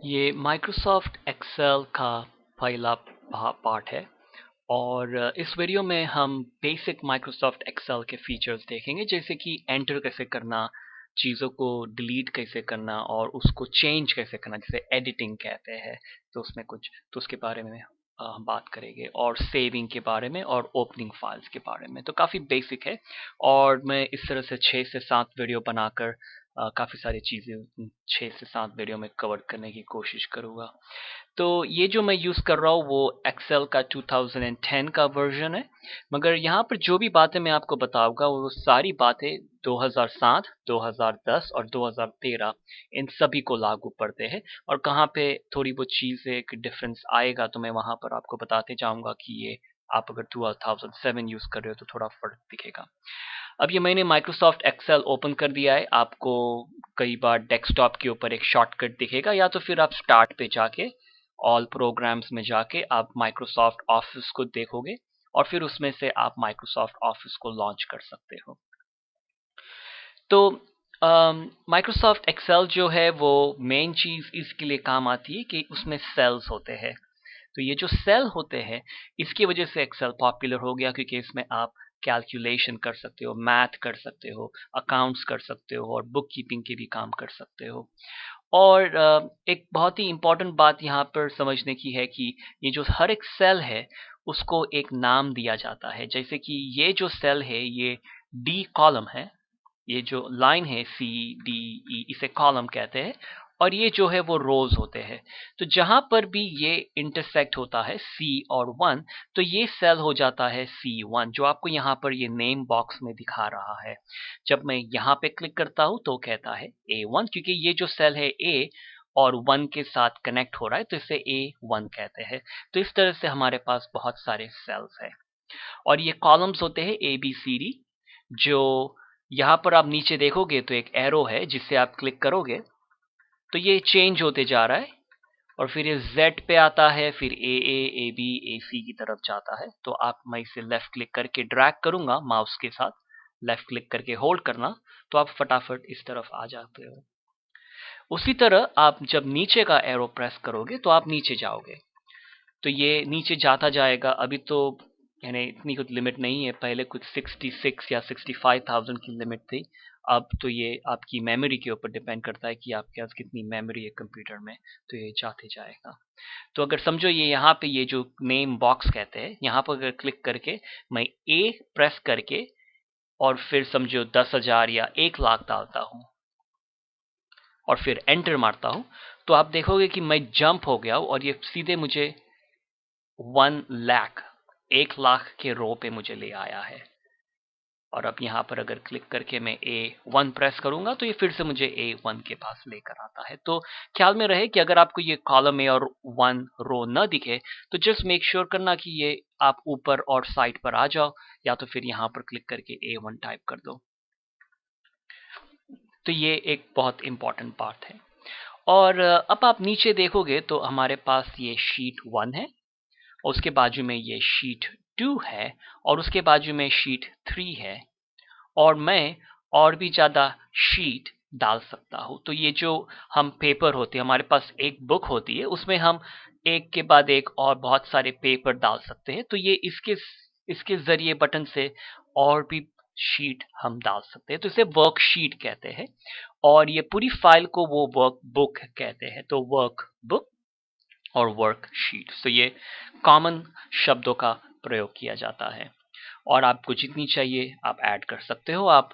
ये Microsoft Excel का पहला पार्ट है और इस वीडियो में हम बेसिक माइक्रोसॉफ्ट एक्सेल के फीचर्स देखेंगे जैसे कि एंटर कैसे करना, चीज़ों को डिलीट कैसे करना और उसको चेंज कैसे करना, जिसे एडिटिंग कहते हैं। तो उसमें कुछ तो उसके बारे में हम बात करेंगे और सेविंग के बारे में और ओपनिंग फाइल्स के बारे में। तो काफ़ी बेसिक है और मैं इस तरह से 6 से 7 वीडियो बनाकर काफ़ी सारी चीज़ें 6 से 7 वीडियो में कवर करने की कोशिश करूँगा। तो ये जो मैं यूज़ कर रहा हूँ वो एक्सेल का 2010 का वर्जन है, मगर यहाँ पर जो भी बातें मैं आपको बताऊँगा वो सारी बातें 2007, 2010 और 2013 इन सभी को लागू पड़ते हैं। और कहाँ पे थोड़ी बहुत चीज़ें एक डिफरेंस आएगा तो मैं वहाँ पर आपको बताते जाऊँगा कि ये आप अगर 2007 यूज़ कर रहे हो तो थोड़ा फ़र्क दिखेगा। अब ये मैंने माइक्रोसॉफ्ट एक्सेल ओपन कर दिया है। आपको कई बार डेस्कटॉप के ऊपर एक शॉर्टकट दिखेगा या तो फिर आप स्टार्ट पे जाके ऑल प्रोग्राम्स में जाके आप माइक्रोसॉफ्ट ऑफिस को देखोगे और फिर उसमें से आप माइक्रोसॉफ्ट ऑफिस को लॉन्च कर सकते हो। तो माइक्रोसॉफ्ट एक्सेल जो है वो मेन चीज़ इसके लिए काम आती है कि उसमें सेल्स होते हैं। तो ये जो सेल होते हैं इसकी वजह से एक्सेल पॉपुलर हो गया, क्योंकि इसमें आप कैलकुलेशन कर सकते हो, मैथ कर सकते हो, अकाउंट्स कर सकते हो और बुक कीपिंग के भी काम कर सकते हो। और एक बहुत ही इम्पोर्टेंट बात यहाँ पर समझने की है कि ये जो हर एक सेल है उसको एक नाम दिया जाता है। जैसे कि ये जो सेल है ये डी कॉलम है, ये जो लाइन है सी डी ई इसे कॉलम कहते हैं और ये जो है वो रोज होते हैं। तो जहां पर भी ये इंटरसेक्ट होता है सी और वन, तो ये सेल हो जाता है C1 जो आपको यहाँ पर ये नेम बॉक्स में दिखा रहा है। जब मैं यहाँ पे क्लिक करता हूँ तो कहता है A1, क्योंकि ये जो सेल है A और 1 के साथ कनेक्ट हो रहा है तो इसे A1 कहते हैं। तो इस तरह से हमारे पास बहुत सारे सेल्स हैं और ये कॉलम्स होते हैं ABCD। जो यहाँ पर आप नीचे देखोगे तो एक एरो है जिससे आप क्लिक करोगे तो ये चेंज होते जा रहा है और फिर ये Z पे आता है, फिर AA, AB, AC की तरफ जाता है। तो आप मैं इसे लेफ्ट क्लिक करके ड्रैग करूंगा माउस के साथ, लेफ्ट क्लिक करके होल्ड करना, तो आप फटाफट इस तरफ आ जाते हो। उसी तरह आप जब नीचे का एरो प्रेस करोगे तो आप नीचे जाओगे, तो ये नीचे जाता जाएगा। अभी तो यानी इतनी कुछ लिमिट नहीं है, पहले कुछ 66 या 65,000 की लिमिट थी। अब तो ये आपकी मेमोरी के ऊपर डिपेंड करता है कि आपके पास कितनी मेमोरी है कंप्यूटर में, तो ये जाते जाएगा। तो अगर समझो ये यहाँ पे ये जो नेम बॉक्स कहते हैं, यहाँ पर अगर क्लिक करके मैं ए प्रेस करके और फिर समझो 10,000 या 1,00,000 डालता हूँ और फिर एंटर मारता हूँ, तो आप देखोगे कि मैं जंप हो गया हूँ और ये सीधे मुझे 1,00,000 1,00,000 के रो पे मुझे ले आया है। और अब यहाँ पर अगर क्लिक करके मैं A1 प्रेस करूंगा तो ये फिर से मुझे A1 के पास लेकर आता है। तो ख्याल में रहे कि अगर आपको ये कॉलम ए और 1 रो न दिखे तो जस्ट मेक श्योर करना कि ये आप ऊपर और साइड पर आ जाओ, या तो फिर यहाँ पर क्लिक करके A1 टाइप कर दो। तो ये एक बहुत इंपॉर्टेंट पार्ट है। और अब आप नीचे देखोगे तो हमारे पास ये शीट 1 है, उसके बाजू में ये शीट 2 है और उसके बाजू में शीट 3 है। और मैं और भी ज़्यादा शीट डाल सकता हूँ। तो ये जो हम पेपर होते हैं, हमारे पास एक बुक होती है, उसमें हम एक के बाद एक और बहुत सारे पेपर डाल सकते हैं। तो ये इसके इसके ज़रिए बटन से और भी शीट हम डाल सकते हैं, तो इसे वर्कशीट कहते हैं। और ये पूरी फाइल को वो वर्क बुक कहते हैं। तो वर्क बुक और वर्कशीट, तो ये कॉमन शब्दों का प्रयोग किया जाता है। और आपको जितनी चाहिए आप ऐड कर सकते हो। आप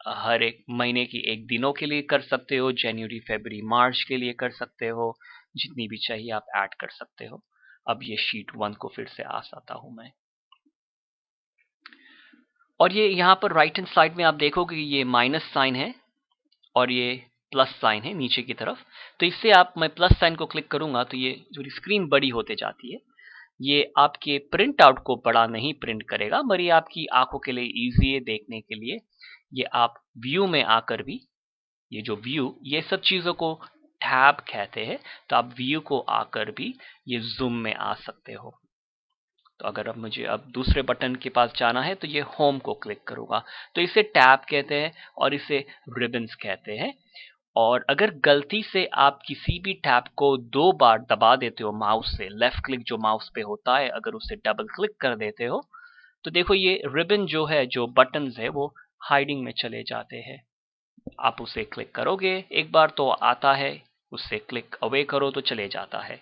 हर एक महीने की एक दिनों के लिए कर सकते हो, जनवरी फरवरी मार्च के लिए कर सकते हो, जितनी भी चाहिए आप ऐड कर सकते हो। अब ये शीट 1 को फिर से आसाता हूं मैं, और ये यहाँ पर राइट हैंड साइड में आप देखोगे ये माइनस साइन है और ये प्लस साइन है नीचे की तरफ। तो इससे आप मैं प्लस साइन को क्लिक करूंगा तो ये जो स्क्रीन बड़ी होते जाती है। ये आपके प्रिंट आउट को बड़ा नहीं प्रिंट करेगा, मगर ये आपकी आंखों के लिए इजी है देखने के लिए। ये आप व्यू में आकर भी, ये जो व्यू ये सब चीजों को टैब कहते हैं, तो आप व्यू को आकर भी ये जूम में आ सकते हो। तो अगर अब मुझे अब दूसरे बटन के पास जाना है तो ये होम को क्लिक करूंगा, तो इसे टैब कहते हैं और इसे रिबन्स कहते हैं। और अगर गलती से आप किसी भी टैब को 2 बार दबा देते हो माउस से, लेफ्ट क्लिक जो माउस पे होता है अगर उसे डबल क्लिक कर देते हो, तो देखो ये रिबन जो है, जो बटन्स है वो हाइडिंग में चले जाते हैं। आप उसे क्लिक करोगे एक बार तो आता है, उससे क्लिक अवे करो तो चले जाता है।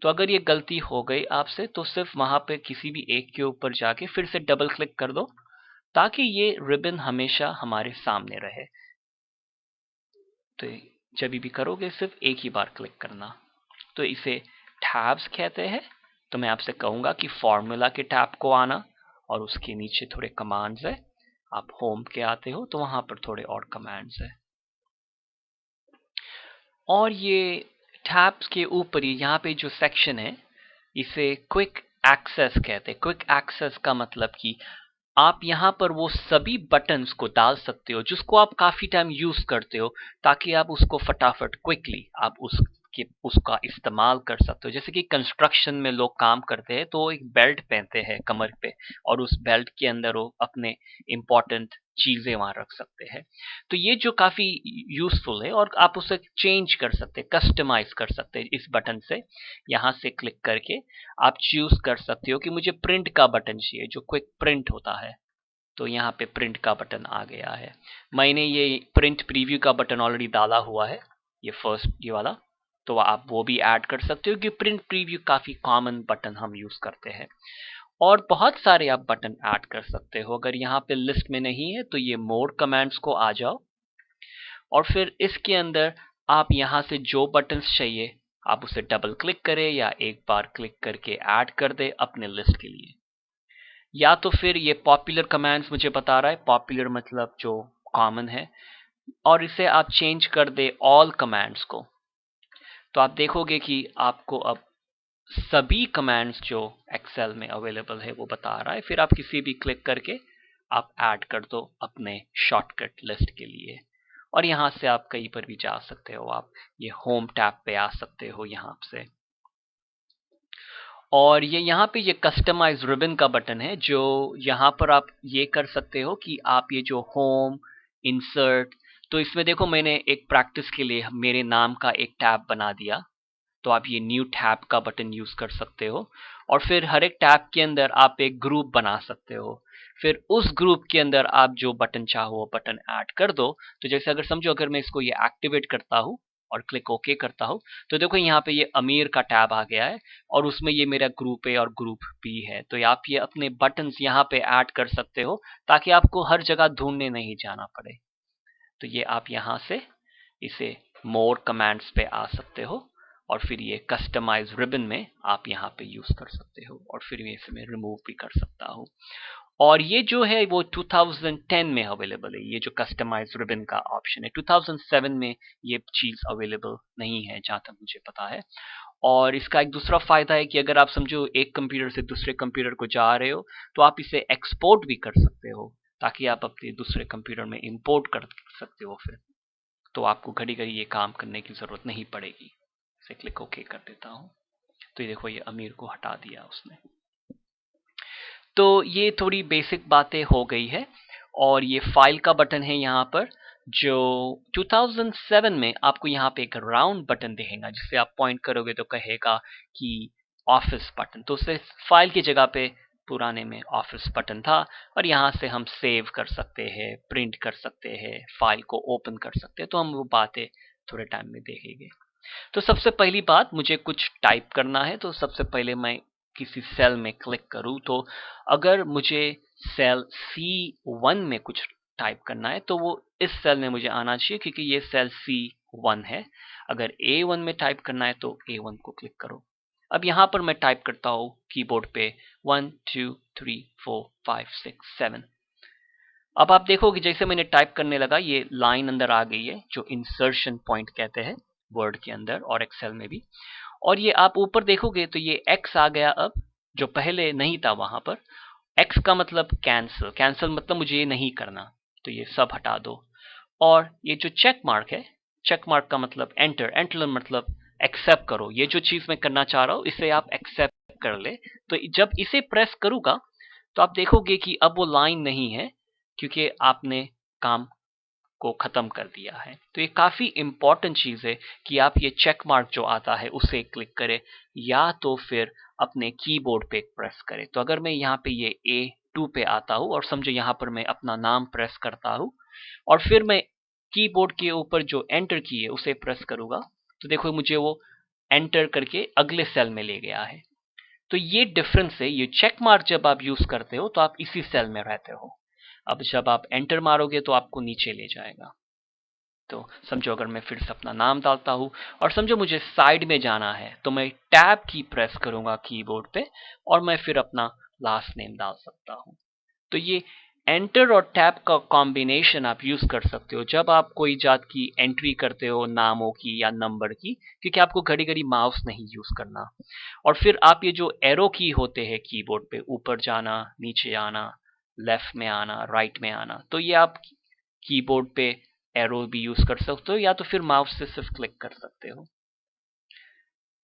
तो अगर ये गलती हो गई आपसे तो सिर्फ वहां पे किसी भी एक के ऊपर जाके फिर से डबल क्लिक कर दो, ताकि ये रिबन हमेशा हमारे सामने रहे। तो जब भी करोगे सिर्फ एक ही बार क्लिक करना। तो इसे टैब्स कहते हैं। तो मैं आपसे कहूंगा कि फॉर्मूला के टैब को आना, और उसके नीचे थोड़े कमांड्स है। आप होम के आते हो तो वहां पर थोड़े और कमांड्स है। और ये टैब्स के ऊपर ही यहाँ पे जो सेक्शन है इसे क्विक एक्सेस कहते हैं। क्विक एक्सेस का मतलब कि आप यहाँ पर वो सभी बटन्स को डाल सकते हो जिसको आप काफी टाइम यूज करते हो, ताकि आप उसको फटाफट क्विकली आप उसका इस्तेमाल कर सकते हो। जैसे कि कंस्ट्रक्शन में लोग काम करते हैं तो एक बेल्ट पहनते हैं कमर पे, और उस बेल्ट के अंदर वो अपने इंपॉर्टेंट चीजें वहां रख सकते हैं। तो ये जो काफी यूजफुल है, और आप उसे चेंज कर सकते हैं, कस्टमाइज कर सकते हैं इस बटन से। यहाँ से क्लिक करके आप चूज कर सकते हो कि मुझे प्रिंट का बटन चाहिए, जो क्विक प्रिंट होता है। तो यहाँ पे प्रिंट का बटन आ गया है। मैंने ये प्रिंट प्रीव्यू का बटन ऑलरेडी डाला हुआ है, ये फर्स्ट ये वाला। तो आप वो भी ऐड कर सकते हो कि प्रिंट प्रीव्यू काफी कॉमन बटन हम यूज करते हैं। और बहुत सारे आप बटन ऐड कर सकते हो। अगर यहाँ पे लिस्ट में नहीं है तो ये मोर कमांड्स को आ जाओ, और फिर इसके अंदर आप यहाँ से जो बटन्स चाहिए आप उसे डबल क्लिक करें या एक बार क्लिक करके ऐड कर दे अपने लिस्ट के लिए। या तो फिर ये पॉपुलर कमांड्स मुझे बता रहा है, पॉपुलर मतलब जो कॉमन है, और इसे आप चेंज कर दे ऑल कमांड्स को। तो आप देखोगे कि आपको अब सभी कमांड्स जो एक्सेल में अवेलेबल है वो बता रहा है। फिर आप किसी भी क्लिक करके आप ऐड कर दो अपने शॉर्टकट लिस्ट के लिए। और यहाँ से आप कहीं पर भी जा सकते हो, आप ये होम टैब पे आ सकते हो यहाँ से। और ये यहाँ पे ये कस्टमाइज रिबन का बटन है, जो यहाँ पर आप ये कर सकते हो कि आप ये जो होम इंसर्ट, तो इसमें देखो मैंने एक प्रैक्टिस के लिए मेरे नाम का एक टैब बना दिया। तो आप ये न्यू टैब का बटन यूज कर सकते हो, और फिर हर एक टैब के अंदर आप एक ग्रुप बना सकते हो। फिर उस ग्रुप के अंदर आप जो बटन चाहो वो बटन ऐड कर दो। तो जैसे अगर समझो अगर मैं इसको ये एक्टिवेट करता हूँ और क्लिक ओके करता हूँ, तो देखो यहाँ पे ये अमीर का टैब आ गया है, और उसमें ये मेरा ग्रुप ए और ग्रुप बी है। तो आप ये अपने बटन्स यहाँ पे ऐड कर सकते हो, ताकि आपको हर जगह ढूंढने नहीं जाना पड़े। तो ये आप यहाँ से इसे मोर कमांड्स पे आ सकते हो, और फिर ये कस्टमाइज रिबन में आप यहाँ पे यूज कर सकते हो, और फिर मैं इसे रिमूव भी कर सकता हूँ। और ये जो है वो 2010 में अवेलेबल है, ये जो कस्टमाइज रिबन का ऑप्शन है। 2007 में ये चीज अवेलेबल नहीं है जहां तक मुझे पता है। और इसका एक दूसरा फायदा है कि अगर आप समझो एक कंप्यूटर से दूसरे कंप्यूटर को जा रहे हो, तो आप इसे एक्सपोर्ट भी कर सकते हो, ताकि आप अपने दूसरे कंप्यूटर में इंपोर्ट कर सकते हो फिर। तो आपको घड़ी घड़ी ये काम करने की जरूरत नहीं पड़ेगी। इसे क्लिक ओके कर देता हूँ। तो ये देखो ये अमीर को हटा दिया उसने। तो ये थोड़ी बेसिक बातें हो गई है। और ये फाइल का बटन है यहाँ पर, जो 2007 में आपको यहाँ पे एक राउंड बटन दिखेगा, जिससे आप पॉइंट करोगे तो कहेगा कि ऑफिस बटन। तो उससे फाइल की जगह पे पुराने में ऑफिस बटन था। और यहाँ से हम सेव कर सकते हैं, प्रिंट कर सकते हैं, फाइल को ओपन कर सकते हैं। तो हम वो बातें थोड़े टाइम में देखेंगे। तो सबसे पहली बात, मुझे कुछ टाइप करना है। तो सबसे पहले मैं किसी सेल में क्लिक करूं, तो अगर मुझे सेल C1 में कुछ टाइप करना है तो वो इस सेल में मुझे आना चाहिए, क्योंकि ये सेल C1 है। अगर A1 में टाइप करना है तो A1 को क्लिक करो। अब यहाँ पर मैं टाइप करता हूँ कीबोर्ड पे 1 2 3 4 5 6 7। अब आप देखोगे जैसे मैंने टाइप करने लगा ये लाइन अंदर आ गई है, जो इंसर्शन पॉइंट कहते हैं वर्ड के अंदर और एक्सेल में भी। और ये आप ऊपर देखोगे तो ये एक्स आ गया अब, जो पहले नहीं था वहां पर। एक्स का मतलब कैंसिल, कैंसिल मतलब मुझे ये नहीं करना, तो ये सब हटा दो। और ये जो चेक मार्क है, चेक मार्क का मतलब एंटर, एंटर मतलब एक्सेप्ट करो। ये जो चीज मैं करना चाह रहा हूं इसे आप एक्सेप्ट कर ले। तो जब इसे प्रेस करूंगा तो आप देखोगे कि अब वो लाइन नहीं है, क्योंकि आपने काम को खत्म कर दिया है। तो ये काफी इंपॉर्टेंट चीज है कि आप ये चेक मार्क जो आता है उसे क्लिक करें या तो फिर अपने कीबोर्ड पे प्रेस करें। तो अगर मैं यहाँ पे ये A2 पे आता हूँ और समझो यहाँ पर मैं अपना नाम प्रेस करता हूँ और फिर मैं कीबोर्ड के ऊपर जो एंटर की है उसे प्रेस करूंगा तो देखो मुझे वो एंटर करके अगले सेल में ले गया है। तो ये डिफरेंस है। ये चेक मार्क जब आप यूज करते हो तो आप इसी सेल में रहते हो। अब जब आप एंटर मारोगे तो आपको नीचे ले जाएगा। तो समझो अगर मैं फिर से अपना नाम डालता हूँ और समझो मुझे साइड में जाना है तो मैं टैब की प्रेस करूंगा कीबोर्ड पे और मैं फिर अपना लास्ट नेम डाल सकता हूँ। तो ये एंटर और टैब का कॉम्बिनेशन आप यूज कर सकते हो जब आप कोई जात की एंट्री करते हो, नामों की या नंबर की, क्योंकि आपको घड़ी घड़ी माउस नहीं यूज करना। और फिर आप ये जो एरो की होते हैं कीबोर्ड पे, ऊपर जाना, नीचे आना, लेफ्ट में आना, राइट में आना, तो ये आप कीबोर्ड पे एरो भी यूज कर सकते हो या तो फिर माउस से सिर्फ क्लिक कर सकते हो।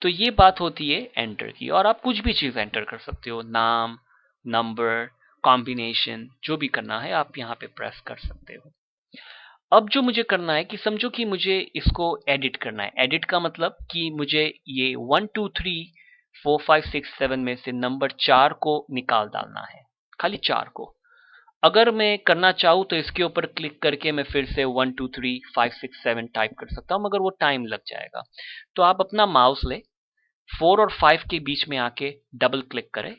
तो ये बात होती है एंटर की। और आप कुछ भी चीज एंटर कर सकते हो, नाम, नंबर, कॉम्बिनेशन, जो भी करना है आप यहाँ पे प्रेस कर सकते हो। अब जो मुझे करना है कि समझो कि मुझे इसको एडिट करना है। एडिट का मतलब कि मुझे ये 1 2 3 4 5 6 7 में से नंबर 4 को निकाल डालना है, खाली 4 को। अगर मैं करना चाहूँ तो इसके ऊपर क्लिक करके मैं फिर से 1 2 3 5 6 7 टाइप कर सकता हूँ, मगर वो टाइम लग जाएगा। तो आप अपना माउस ले 4 और 5 के बीच में आके डबल क्लिक करें।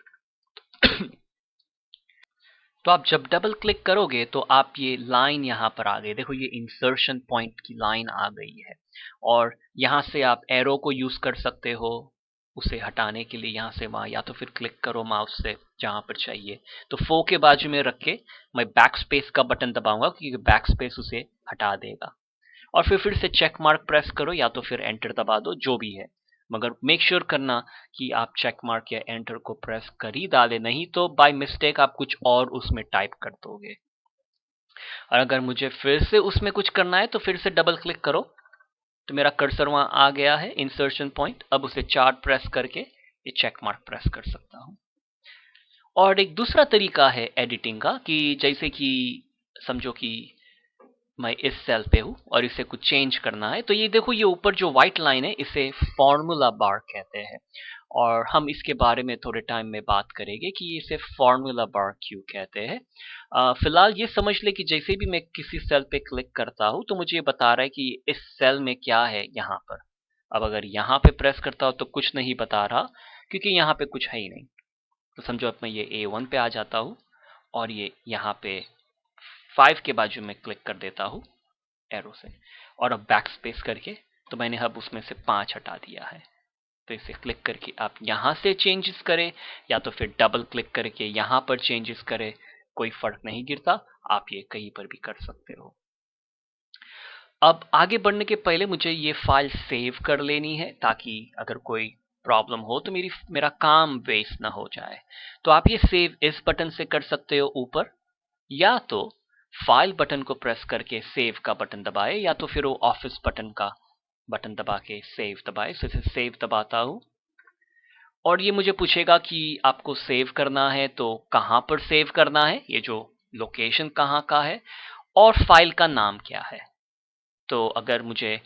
तो आप जब डबल क्लिक करोगे तो आप ये लाइन यहाँ पर आ गई, देखो ये इंसर्शन पॉइंट की लाइन आ गई है। और यहाँ से आप एरो को यूज कर सकते हो उसे हटाने के लिए, यहाँ से वहां, या तो फिर क्लिक करो माउस से जहां पर चाहिए। तो 4 के बाजू में रख के मैं बैक स्पेस का बटन दबाऊंगा क्योंकि बैक स्पेस उसे हटा देगा। और फिर से चेक मार्क प्रेस करो या तो फिर एंटर दबा दो, जो भी है। मगर मेक श्योर करना कि आप चेक मार्क या एंटर को प्रेस कर ही डाले, नहीं तो बाय मिस्टेक आप कुछ और उसमें टाइप कर दोगे। और अगर मुझे फिर से उसमें कुछ करना है तो फिर से डबल क्लिक करो तो मेरा कर्सर वहां आ गया है, इंसर्शन पॉइंट। अब उसे 4 प्रेस करके ये चेक मार्क प्रेस कर सकता हूं। और एक दूसरा तरीका है एडिटिंग का कि जैसे कि समझो कि मैं इस सेल पे हूँ और इसे कुछ चेंज करना है, तो ये देखो ये ऊपर जो व्हाइट लाइन है इसे फॉर्मूला बार कहते हैं। और हम इसके बारे में थोड़े टाइम में बात करेंगे कि इसे फॉर्मूला बार क्यों कहते हैं। फिलहाल ये समझ ले कि जैसे भी मैं किसी सेल पे क्लिक करता हूँ तो मुझे ये बता रहा है कि इस सेल में क्या है यहाँ पर। अब अगर यहाँ पे प्रेस करता हूँ तो कुछ नहीं बता रहा क्योंकि यहाँ पे कुछ है ही नहीं। तो समझो अब मैं ये A1 पे आ जाता हूँ और ये यहाँ पे 5 के बाजू में क्लिक कर देता हूँ एरो से, और अब बैक स्पेस करके तो मैंने अब उसमें से 5 हटा दिया है। तो इसे क्लिक करके आप यहाँ से चेंजेस करें या तो फिर डबल क्लिक करके यहाँ पर चेंजेस करें, कोई फर्क नहीं गिरता, आप ये कहीं पर भी कर सकते हो। अब आगे बढ़ने के पहले मुझे ये फाइल सेव कर लेनी है ताकि अगर कोई प्रॉब्लम हो तो मेरा काम वेस्ट ना हो जाए। तो आप ये सेव इस बटन से कर सकते हो ऊपर, या तो फाइल बटन को प्रेस करके सेव का बटन दबाए, या तो फिर वो ऑफिस बटन का बटन दबा के सेव दबाए। तो इसे सेव दबाता हूं और ये मुझे पूछेगा कि आपको सेव करना है तो कहां पर सेव करना है, ये जो लोकेशन कहां का है, और फाइल का नाम क्या है। तो अगर मुझे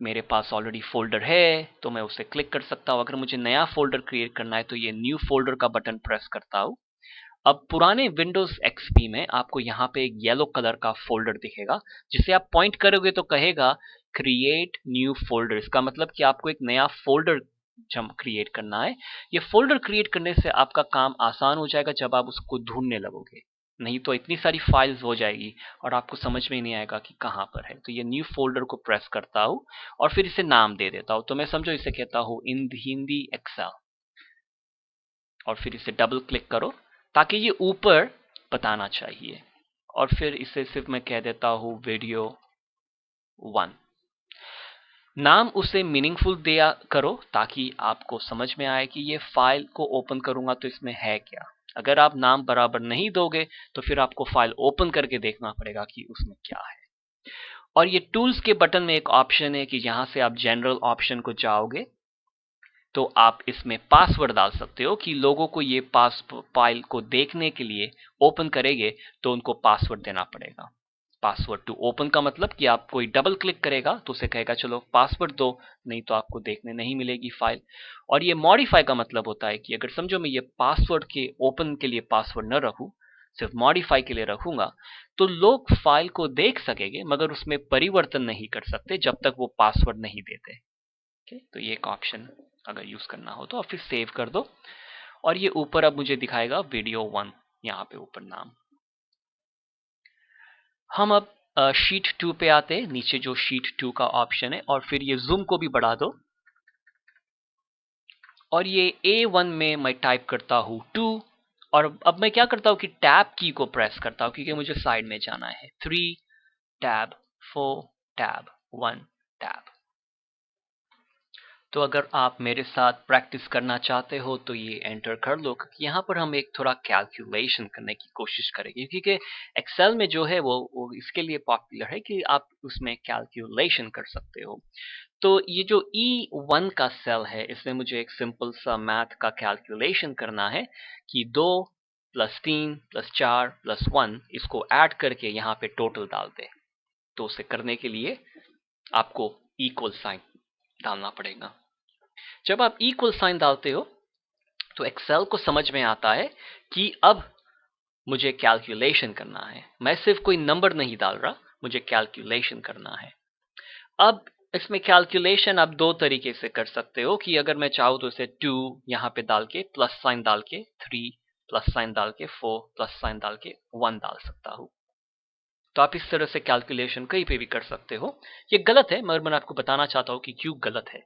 मेरे पास ऑलरेडी फोल्डर है तो मैं उसे क्लिक कर सकता हूं। अगर मुझे नया फोल्डर क्रिएट करना है तो ये न्यू फोल्डर का बटन प्रेस करता हूं। अब पुराने विंडोज एक्सपी में आपको यहाँ पे एक येलो कलर का फोल्डर दिखेगा जिसे आप पॉइंट करोगे तो कहेगा क्रिएट न्यू फोल्डर। इसका मतलब कि आपको एक नया फोल्डर क्रिएट करना है। ये फोल्डर क्रिएट करने से आपका काम आसान हो जाएगा जब आप उसको ढूंढने लगोगे, नहीं तो इतनी सारी फाइल्स हो जाएगी और आपको समझ में नहीं आएगा कि कहाँ पर है। तो ये न्यू फोल्डर को प्रेस करता हूँ और फिर इसे नाम दे देता हूँ। तो मैं समझो इसे कहता हूँ इन हिंदी एक्सेल, और फिर इसे डबल क्लिक करो ताकि ये ऊपर बताना चाहिए। और फिर इसे सिर्फ मैं कह देता हूँ वीडियो 1। नाम उसे मीनिंगफुल दिया करो ताकि आपको समझ में आए कि ये फाइल को ओपन करूंगा तो इसमें है क्या। अगर आप नाम बराबर नहीं दोगे तो फिर आपको फाइल ओपन करके देखना पड़ेगा कि उसमें क्या है। और ये टूल्स के बटन में एक ऑप्शन है कि यहां से आप जनरल ऑप्शन को जाओगे तो आप इसमें पासवर्ड डाल सकते हो कि लोगों को ये फाइल को देखने के लिए ओपन करेंगे तो उनको पासवर्ड देना पड़ेगा। पासवर्ड टू ओपन का मतलब कि आप कोई डबल क्लिक करेगा तो उसे कहेगा चलो पासवर्ड दो, नहीं तो आपको देखने नहीं मिलेगी फाइल। और ये मॉडिफाई का मतलब होता है कि अगर समझो मैं ये पासवर्ड के ओपन के लिए पासवर्ड न रखूं, सिर्फ मॉडिफाई के लिए रखूंगा, तो लोग फाइल को देख सकेंगे मगर उसमें परिवर्तन नहीं कर सकते जब तक वो पासवर्ड नहीं देते। तो ये एक ऑप्शन अगर यूज करना हो तो और फिर सेव कर दो। और ये ऊपर अब मुझे दिखाएगा वीडियो 1, यहाँ पे ऊपर नाम। हम अब शीट 2 पे आते हैं, नीचे जो शीट 2 का ऑप्शन है, और फिर ये जूम को भी बढ़ा दो। और ये A1 में मैं टाइप करता हूँ 2, और अब मैं क्या करता हूँ कि टैब की को प्रेस करता हूँ क्योंकि मुझे साइड में जाना है। 3 टैब, 4 टैब, 1 टैब। तो अगर आप मेरे साथ प्रैक्टिस करना चाहते हो तो ये एंटर कर लो, क्योंकि यहाँ पर हम एक थोड़ा कैलकुलेशन करने की कोशिश करेंगे, क्योंकि एक्सेल में जो है वो इसके लिए पॉपुलर है कि आप उसमें कैलकुलेशन कर सकते हो। तो ये जो E1 का सेल है, इसमें मुझे एक सिंपल सा मैथ का कैलकुलेशन करना है कि 2 + 3 + 4 + 1 इसको ऐड करके यहाँ पे टोटल डाल दे। तो उसे करने के लिए आपको इक्वल साइन डालना पड़ेगा। जब आप इक्वल साइन डालते हो तो एक्सेल को समझ में आता है कि अब मुझे कैलकुलेशन करना है। मैं सिर्फ कोई नंबर नहीं डाल रहा, मुझे कैलकुलेशन करना है। अब इसमें कैलकुलेशन आप दो तरीके से कर सकते हो कि अगर मैं चाहूँ तो इसे 2 यहाँ पे डाल के प्लस साइन डाल के, 3 प्लस साइन डाल के, 4 प्लस साइन डाल के 1 डाल सकता हूँ। तो आप इस तरह से कैलकुलेशन कहीं पे भी कर सकते हो। ये गलत है मगर मैं आपको बताना चाहता हूँ कि क्यों गलत है।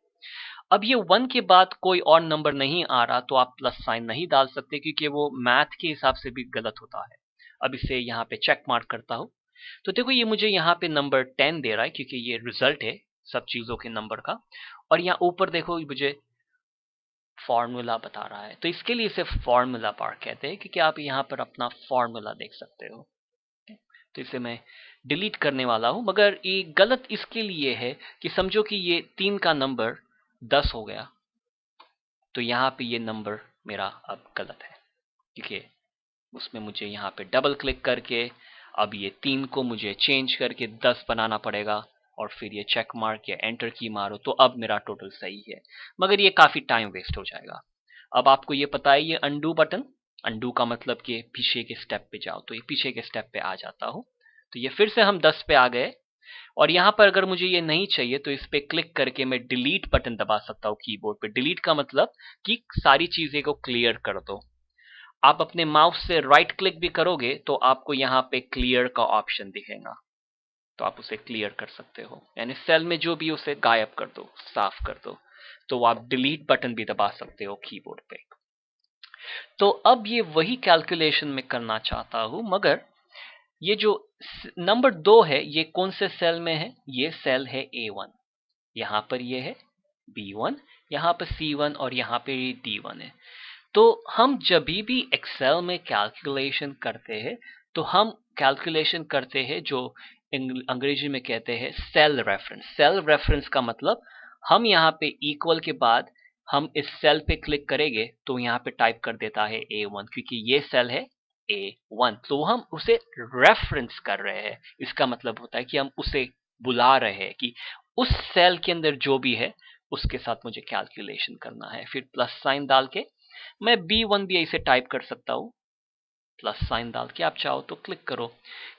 अब ये 1 के बाद कोई और नंबर नहीं आ रहा तो आप प्लस साइन नहीं डाल सकते, क्योंकि वो मैथ के हिसाब से भी गलत होता है। अब इसे यहाँ पे चेक मार्क करता हूँ। तो देखो ये मुझे यहाँ पे नंबर 10 दे रहा है क्योंकि ये रिजल्ट है सब चीजों के नंबर का। और यहाँ ऊपर देखो मुझे फॉर्मूला बता रहा है, तो इसके लिए इसे फॉर्मूला बार कहते हैं क्योंकि आप यहाँ पर अपना फॉर्मूला देख सकते हो। तो इसे मैं डिलीट करने वाला हूं, मगर ये गलत इसके लिए है कि समझो कि ये 3 का नंबर 10 हो गया, तो यहाँ पे ये नंबर मेरा अब गलत है, ठीक है। उसमें मुझे यहाँ पे डबल क्लिक करके अब ये 3 को मुझे चेंज करके 10 बनाना पड़ेगा, और फिर ये चेक मार्क या एंटर की मारो तो अब मेरा टोटल सही है, मगर ये काफी टाइम वेस्ट हो जाएगा। अब आपको ये पता है ये अंडू बटन, अंडू का मतलब कि पीछे के स्टेप पे जाओ, तो ये पीछे के स्टेप पे आ जाता हूँ। तो ये फिर से हम 10 पे आ गए, और यहाँ पर अगर मुझे ये नहीं चाहिए तो इस पे क्लिक करके मैं डिलीट बटन दबा सकता हूँ कीबोर्ड पे। डिलीट का मतलब कि सारी चीजें को क्लियर कर दो। आप अपने माउस से राइट क्लिक भी करोगे तो आपको यहाँ पे क्लियर का ऑप्शन दिखेगा, तो आप उसे क्लियर कर सकते हो, यानी सेल में जो भी उसे गायब कर दो, साफ कर दो। तो आप डिलीट बटन भी दबा सकते हो कीबोर्ड पे। तो अब ये वही कैलकुलेशन में करना चाहता हूं, मगर ये जो नंबर 2 है ये कौन से सेल में है? ये सेल है A1, यहां पर ये है B1, यहां पर C1 और यहां पे D1 है। तो हम जब भी एक्सेल में कैलकुलेशन करते हैं तो हम कैलकुलेशन करते हैं जो अंग्रेजी में कहते हैं सेल रेफरेंस। सेल रेफरेंस का मतलब हम यहाँ पे इक्वल के बाद हम इस सेल पे क्लिक करेंगे तो यहाँ पे टाइप कर देता है A1, क्योंकि ये सेल है A1, तो हम उसे रेफरेंस कर रहे हैं। इसका मतलब होता है कि हम उसे बुला रहे हैं कि उस सेल के अंदर जो भी है उसके साथ मुझे कैलकुलेशन करना है। फिर प्लस साइन डाल के मैं B1 भी ऐसे टाइप कर सकता हूँ, प्लस साइन डाल के आप चाहो तो क्लिक करो।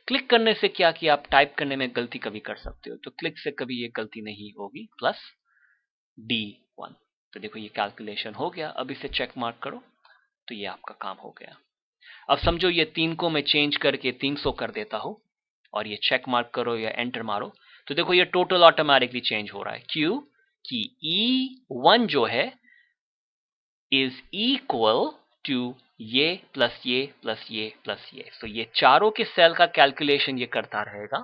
क्लिक करने से क्या कि आप टाइप करने में गलती कभी कर सकते हो, तो क्लिक से कभी ये गलती नहीं होगी। प्लस D1, तो देखो ये कैलकुलेशन हो गया। अब इसे चेक मार्क करो तो ये आपका काम हो गया। अब समझो ये 3 को मैं चेंज करके 300 कर देता हूँ, और ये चेक मार्क करो या एंटर मारो तो देखो ये टोटल ऑटोमेटिकली चेंज हो रहा है। क्यों? कि E1 जो है इज इक्वल टू ये प्लस ये प्लस ये प्लस ये। तो ये चारों के सेल का कैलकुलेशन ये करता रहेगा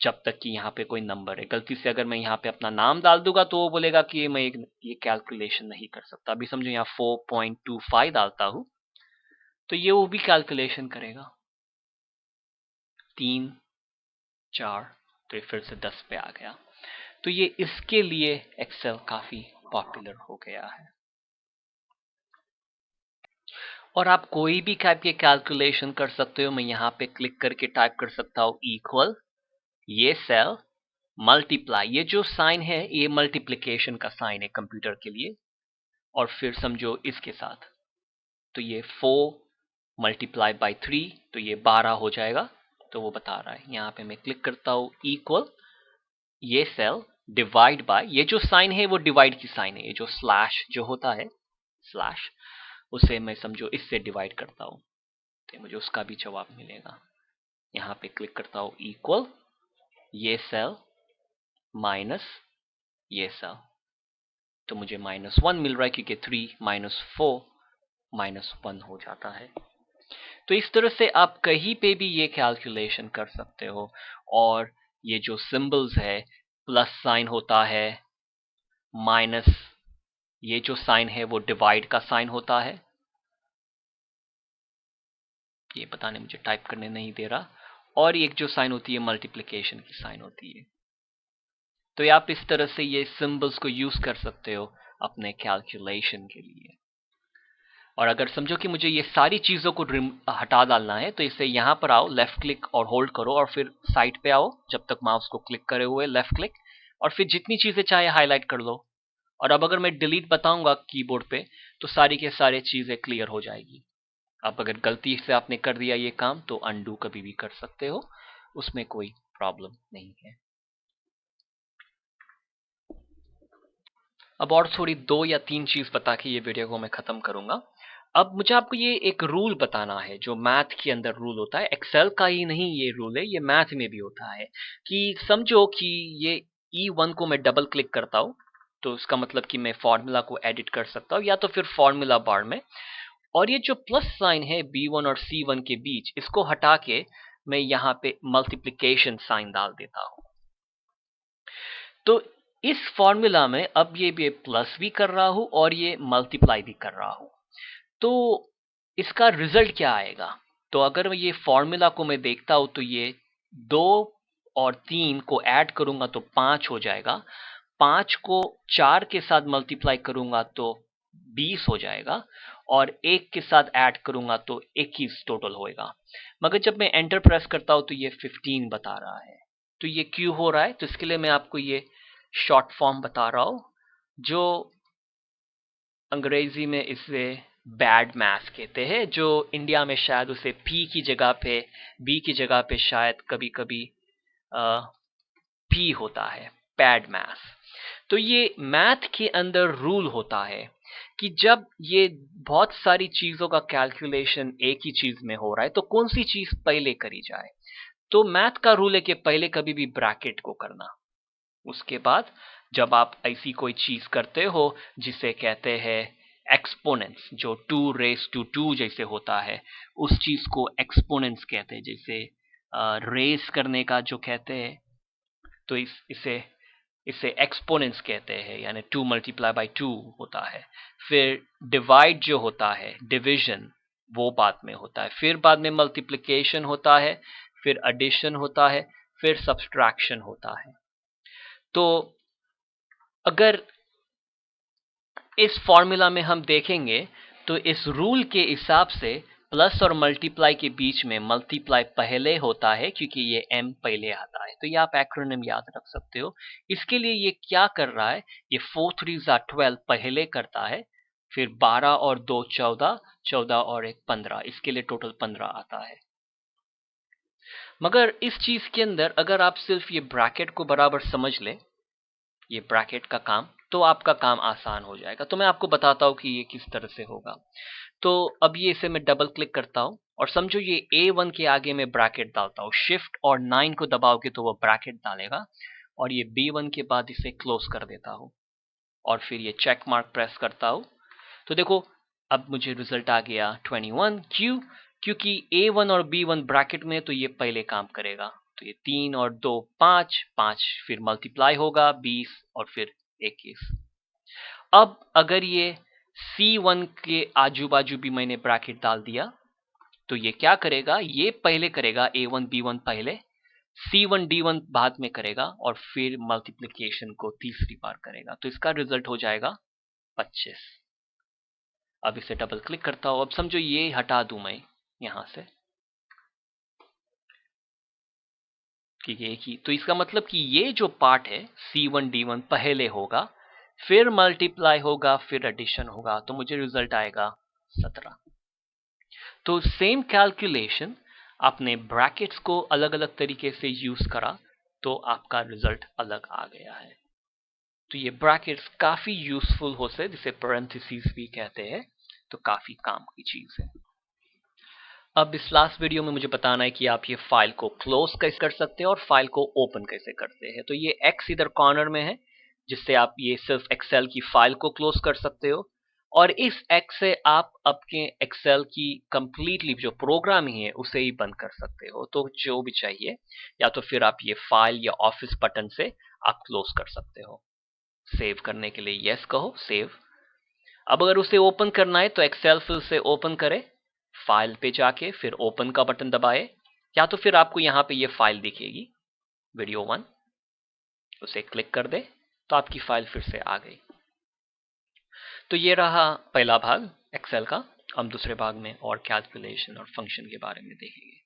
जब तक कि यहाँ पे कोई नंबर है। गलती से अगर मैं यहाँ पे अपना नाम डाल दूंगा तो वो बोलेगा कि मैं ये कैलकुलेशन नहीं कर सकता। अभी समझो यहाँ 4.25 डालता हूँ तो ये वो भी कैलकुलेशन करेगा। 3 4, तो ये फिर से 10 पे आ गया। तो ये इसके लिए एक्सेल काफी पॉपुलर हो गया है। और आप कोई भी टाइप के कैलकुलेशन कर सकते हो। मैं यहाँ पे क्लिक करके टाइप कर सकता हूँ इक्वल, ये सेल मल्टीप्लाई, ये जो साइन है ये मल्टीप्लिकेशन का साइन है कंप्यूटर के लिए, और फिर समझो इसके साथ, तो ये 4 मल्टीप्लाई बाई 3, तो ये 12 हो जाएगा। तो वो बता रहा है, यहाँ पे मैं क्लिक करता हूँ इक्वल, ये सेल डिवाइड बाय, ये जो साइन है वो डिवाइड की साइन है, ये जो स्लैश जो होता है स्लैश, उसे मैं समझो इससे डिवाइड करता हूँ, तो मुझे उसका भी जवाब मिलेगा। यहाँ पे क्लिक करता हूँ इक्वल, ये सेल माइनस ये सेल, तो मुझे -1 मिल रहा है क्योंकि 3 - 4 -1 हो जाता है। तो इस तरह से आप कहीं पे भी ये कैलकुलेशन कर सकते हो। और ये जो सिंबल्स है, प्लस साइन होता है, माइनस, ये जो साइन है वो डिवाइड का साइन होता है, ये पता नहीं मुझे टाइप करने नहीं दे रहा, और एक जो साइन होती है मल्टीप्लिकेशन की साइन होती है। तो ये आप इस तरह से ये सिंबल्स को यूज कर सकते हो अपने कैलकुलेशन के लिए। और अगर समझो कि मुझे ये सारी चीजों को हटा डालना है, तो इसे यहाँ पर आओ, लेफ्ट क्लिक और होल्ड करो, और फिर साइड पे आओ, जब तक माउस को क्लिक करे हुए लेफ्ट क्लिक, और फिर जितनी चीजें चाहे हाईलाइट कर लो। और अब अगर मैं डिलीट बताऊंगा कीबोर्ड पे, तो सारी के सारी चीजें क्लियर हो जाएगी। अब अगर गलती से आपने कर दिया ये काम, तो अनडू कभी भी कर सकते हो, उसमें कोई प्रॉब्लम नहीं है। अब और थोड़ी 2 या 3 चीज बता के ये वीडियो को मैं खत्म करूंगा। अब मुझे आपको ये एक रूल बताना है, जो मैथ के अंदर रूल होता है, एक्सेल का ही नहीं ये रूल है, ये मैथ में भी होता है। कि समझो कि ये E1 को मैं डबल क्लिक करता हूँ, तो इसका मतलब कि मैं फॉर्मूला को एडिट कर सकता हूँ, या तो फिर फॉर्मूला बार में, और ये जो प्लस साइन है B1 और C1 के बीच, इसको हटा के मैं यहाँ पे मल्टीप्लिकेशन साइन डाल देता हूँ। तो इस फॉर्मूला में अब ये भी प्लस भी कर रहा हूं और ये मल्टीप्लाई भी कर रहा हूं, तो इसका रिजल्ट क्या आएगा? तो अगर मैं ये फॉर्मूला को मैं देखता हूं, तो ये 2 और 3 को ऐड करूंगा तो 5 हो जाएगा, 5 को 4 के साथ मल्टीप्लाई करूंगा तो 20 हो जाएगा, और 1 के साथ ऐड करूंगा तो 21 टोटल होएगा। मगर जब मैं एंटर प्रेस करता हूं तो ये 15 बता रहा है। तो ये क्यों हो रहा है? तो इसके लिए मैं आपको ये शॉर्ट फॉर्म बता रहा हूं, जो अंग्रेजी में इसे बैड मैथ कहते हैं, जो इंडिया में शायद उसे पी की जगह पे, बी की जगह पे शायद कभी कभी पी होता है, बैड मैथ। तो ये मैथ के अंदर रूल होता है कि जब ये बहुत सारी चीजों का कैलकुलेशन एक ही चीज में हो रहा है, तो कौन सी चीज पहले करी जाए। तो मैथ का रूल है कि पहले कभी भी ब्रैकेट को करना, उसके बाद जब आप ऐसी कोई चीज करते हो जिसे कहते हैं एक्सपोनेंट्स, जो 2 raised to 2 जैसे होता है, उस चीज को एक्सपोनेंट्स कहते हैं। जैसे रेस करने का जो कहते हैं, तो इसे इसे एक्सपोनेंट्स कहते हैं, यानी 2 × 2 होता है। फिर डिवाइड जो होता है, डिवीजन, वो बाद में होता है। फिर बाद में मल्टीप्लिकेशन होता है, फिर एडिशन होता है, फिर सब्सट्रैक्शन होता है। तो अगर इस फॉर्मूला में हम देखेंगे, तो इस रूल के हिसाब से प्लस और मल्टीप्लाई के बीच में मल्टीप्लाई पहले होता है, क्योंकि ये m पहले आता है। तो ये आप एक्रोनिम याद रख सकते हो। इसके लिए ये क्या कर रहा है, ये 4 3s are 12 पहले करता है, फिर 12 और 2 14, 14 और 1 15, इसके लिए टोटल 15 आता है। मगर इस चीज के अंदर अगर आप सिर्फ ये ब्रैकेट को बराबर समझ ले, ये ब्रैकेट का काम, तो आपका काम आसान हो जाएगा। तो मैं आपको बताता हूँ कि ये किस तरह से होगा। तो अब ये इसे मैं डबल क्लिक करता हूँ, और समझो ये A1 के आगे मैं ब्रैकेट डालता हूँ, शिफ्ट और 9 को दबाओगे तो वो ब्रैकेट डालेगा, और ये B1 के बाद इसे क्लोज कर देता हूँ, और फिर ये चेक मार्क प्रेस करता हूँ। तो देखो अब मुझे रिजल्ट आ गया 21। क्योंकि A1 और B1 ब्रैकेट में, तो ये पहले काम करेगा। तो ये 3 और 2 5, 5 फिर मल्टीप्लाई होगा 20 और फिर 21। अब अगर ये C1 के आजू बाजू भी मैंने ब्रैकेट डाल दिया, तो ये क्या करेगा, ये पहले करेगा A1 B1 पहले, C1 D1 बाद में करेगा, और फिर मल्टीप्लिकेशन को तीसरी बार करेगा। तो इसका रिजल्ट हो जाएगा 25। अब इसे डबल क्लिक करता हूं। अब समझो ये हटा दूं मैं यहां से कि ये की, तो इसका मतलब कि ये जो पार्ट है C1 D1 पहले होगा, फिर मल्टीप्लाई होगा, फिर एडिशन होगा, तो मुझे रिजल्ट आएगा 17। तो सेम कैलकुलेशन आपने ब्रैकेट्स को अलग अलग तरीके से यूज करा तो आपका रिजल्ट अलग आ गया है। तो ये ब्रैकेट्स काफी यूजफुल होते हैं, जिसे पैरेंथेसिस भी कहते हैं, तो काफी काम की चीज है। अब इस लास्ट वीडियो में मुझे बताना है कि आप ये फाइल को क्लोज कैसे कर सकते हैं और फाइल को ओपन कैसे करते हैं। तो ये एक्स इधर कॉर्नर में है, जिससे आप ये सिर्फ एक्सेल की फाइल को क्लोज कर सकते हो, और इस एक्स से आप आपके एक्सेल की कंप्लीटली जो प्रोग्रामिंग है उसे ही बंद कर सकते हो। तो जो भी चाहिए, या तो फिर आप ये फाइल या ऑफिस बटन से आप क्लोज कर सकते हो। सेव करने के लिए यस कहो, सेव। अब अगर उसे ओपन करना है तो एक्सेल फिर से ओपन करें, फाइल पे जाके फिर ओपन का बटन दबाए, या तो फिर आपको यहां पे ये फाइल दिखेगी वीडियो 1, उसे क्लिक कर दे तो आपकी फाइल फिर से आ गई। तो ये रहा पहला भाग एक्सेल का। हम दूसरे भाग में और कैलकुलेशन और फंक्शन के बारे में देखेंगे।